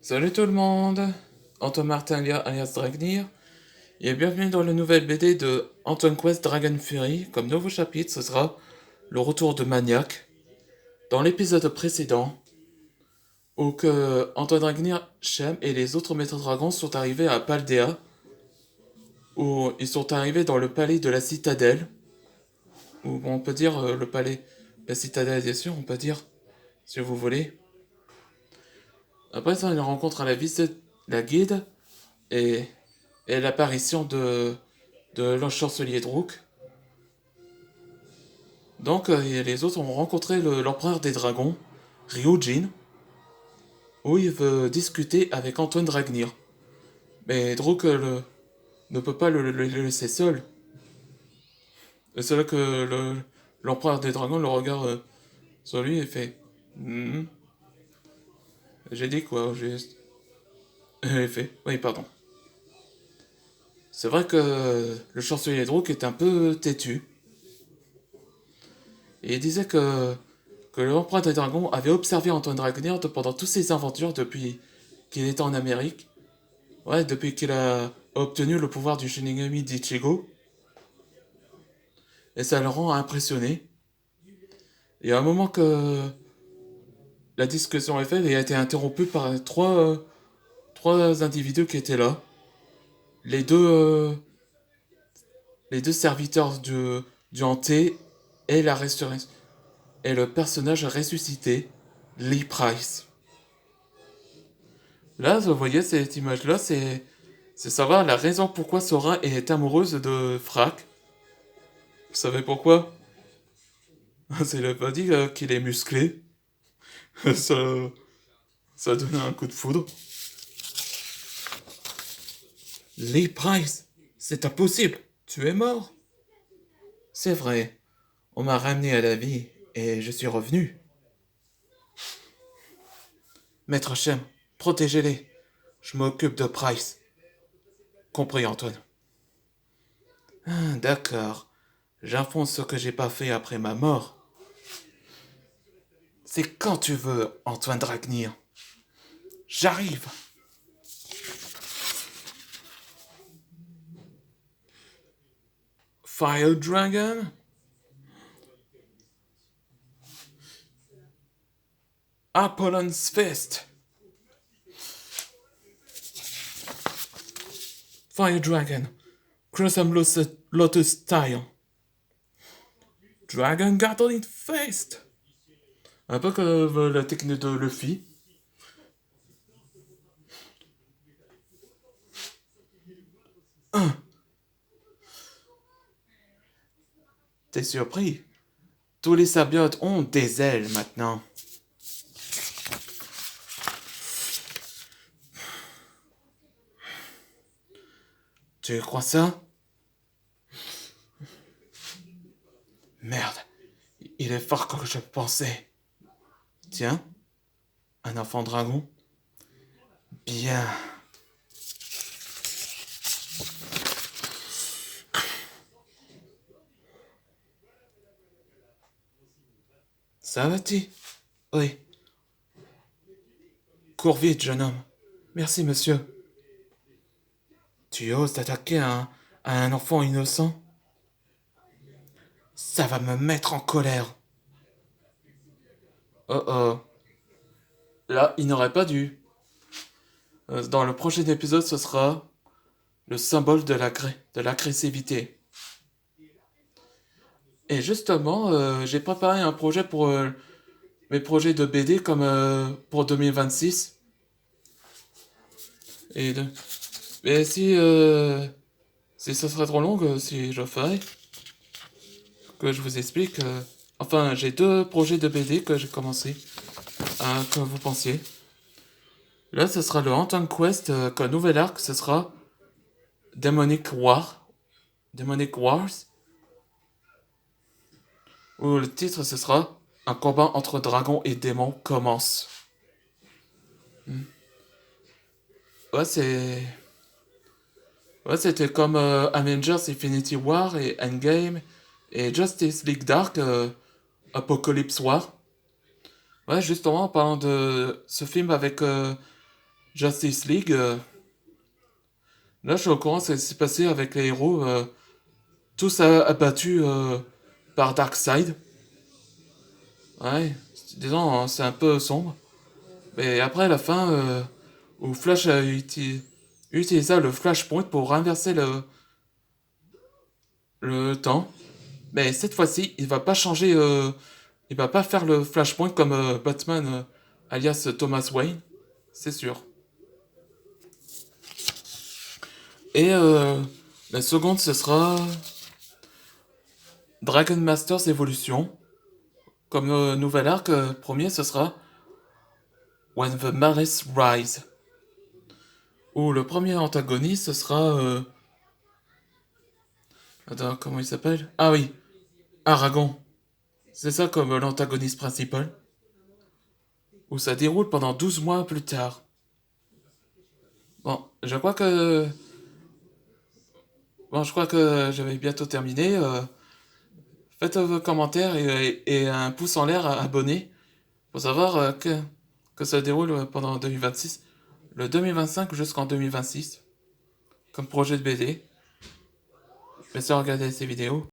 Salut tout le monde, Antoine Martin alias Dragnir, et bienvenue dans la nouvelle BD de Antoine Quest Dragon Fury. Comme nouveau chapitre, ce sera le retour de Maniac. Dans l'épisode précédent, où que Antoine Dragnir, Shem et les autres maîtres dragons sont arrivés à Paldea, où ils sont arrivés dans le palais de la citadelle, ou on peut dire le palais, la citadelle bien sûr, on peut dire, si vous voulez. Après ça, ils rencontrent à la visite la guide, et, et l'apparition de l'enchancelier Druk. Donc les autres ont rencontré l'empereur des dragons, Ryujin, où il veut discuter avec Antoine Dragnir. Mais Druk ne peut pas le laisser seul. Et c'est là que l'empereur des dragons le regarde sur lui et fait Hmm, j'ai dit quoi, juste. Et il fait oui, pardon. C'est vrai que le chancelier Druk est un peu têtu. Et il disait que l'empereur des dragons avait observé Antoine Dragnir pendant toutes ses aventures depuis qu'il était en Amérique. Ouais, depuis qu'il a obtenu le pouvoir du Shinigami d'Ichigo. Et ça le rend impressionné. Et à un moment que la discussion est faite, il a été interrompu par trois individus qui étaient là. Les deux, euh, les deux serviteurs du hanté et la restauration. Et le personnage ressuscité, Lee Price. Là, vous voyez cette image-là, c'est savoir la raison pourquoi Sora est amoureuse de Frac. Vous savez pourquoi? C'est le pas dit qu'il est musclé. ça, ça donne un coup de foudre. Lee Price, c'est impossible. Tu es mort. C'est vrai. On m'a ramené à la vie et je suis revenu. Maître Shem, protégez-les. Je m'occupe de Price. Compris, Antoine. Ah, d'accord. J'enfonce ce que j'ai pas fait après ma mort. C'est quand tu veux, Antoine Dragnir. J'arrive. Fire Dragon? Apollon's Fist. Fire Dragon. Crimson Lotus Style. Dragon Gathering Fist. Un peu comme la technique de Luffy. T'es surpris? Tous les symbiotes ont des ailes maintenant. Tu crois ça? Merde, il est fort comme je pensais. Tiens, un enfant dragon? Bien. Ça va-t-il? Oui. Cours vite, jeune homme. Merci, monsieur. Tu oses t'attaquer à un enfant innocent? Ça va me mettre en colère. Oh oh. Là, il n'aurait pas dû. Dans le prochain épisode, ce sera le symbole de l'agressivité. Et justement, j'ai préparé un projet pour mes projets de BD comme pour 2026. Et, de- et si ça serait trop long, si je ferais, que je vous explique. Enfin, j'ai deux projets de BD que j'ai commencé, que vous pensiez. Là, ce sera le Antoine Quest, qu'un nouvel arc, ce sera Demonic War. Demonic Wars. Où le titre, ce sera Un combat entre dragons et démons commence. Ouais, Ouais, c'était comme Avengers Infinity War et Endgame et Justice League Dark Apocalypse War. Ouais, justement, en parlant de ce film avec Justice League. Là, je suis au courant de ce qui s'est passé avec les héros, tous abattus par Darkseid. Ouais, disons, c'est un peu sombre. Mais après, à la fin, où Flash utilisa le Flashpoint pour renverser le temps. Mais cette fois-ci, il va pas changer. Il va pas faire le Flashpoint comme Batman, alias Thomas Wayne. C'est sûr. Et la seconde, ce sera Dragon Masters Evolution. Comme nouvel arc, premier, ce sera When the Malice Rise. Où le premier antagoniste, ce sera. Attends, comment il s'appelle? Ah oui, Aragon. C'est ça comme l'antagoniste principal. Où ça déroule pendant 12 mois plus tard. Bon, je crois que. Bon, je crois que j'avais bientôt terminé. Faites vos commentaires et un pouce en l'air à abonner pour savoir que ça déroule pendant 2026, le 2025 jusqu'en 2026, comme projet de BD. Merci de regarder ces vidéos.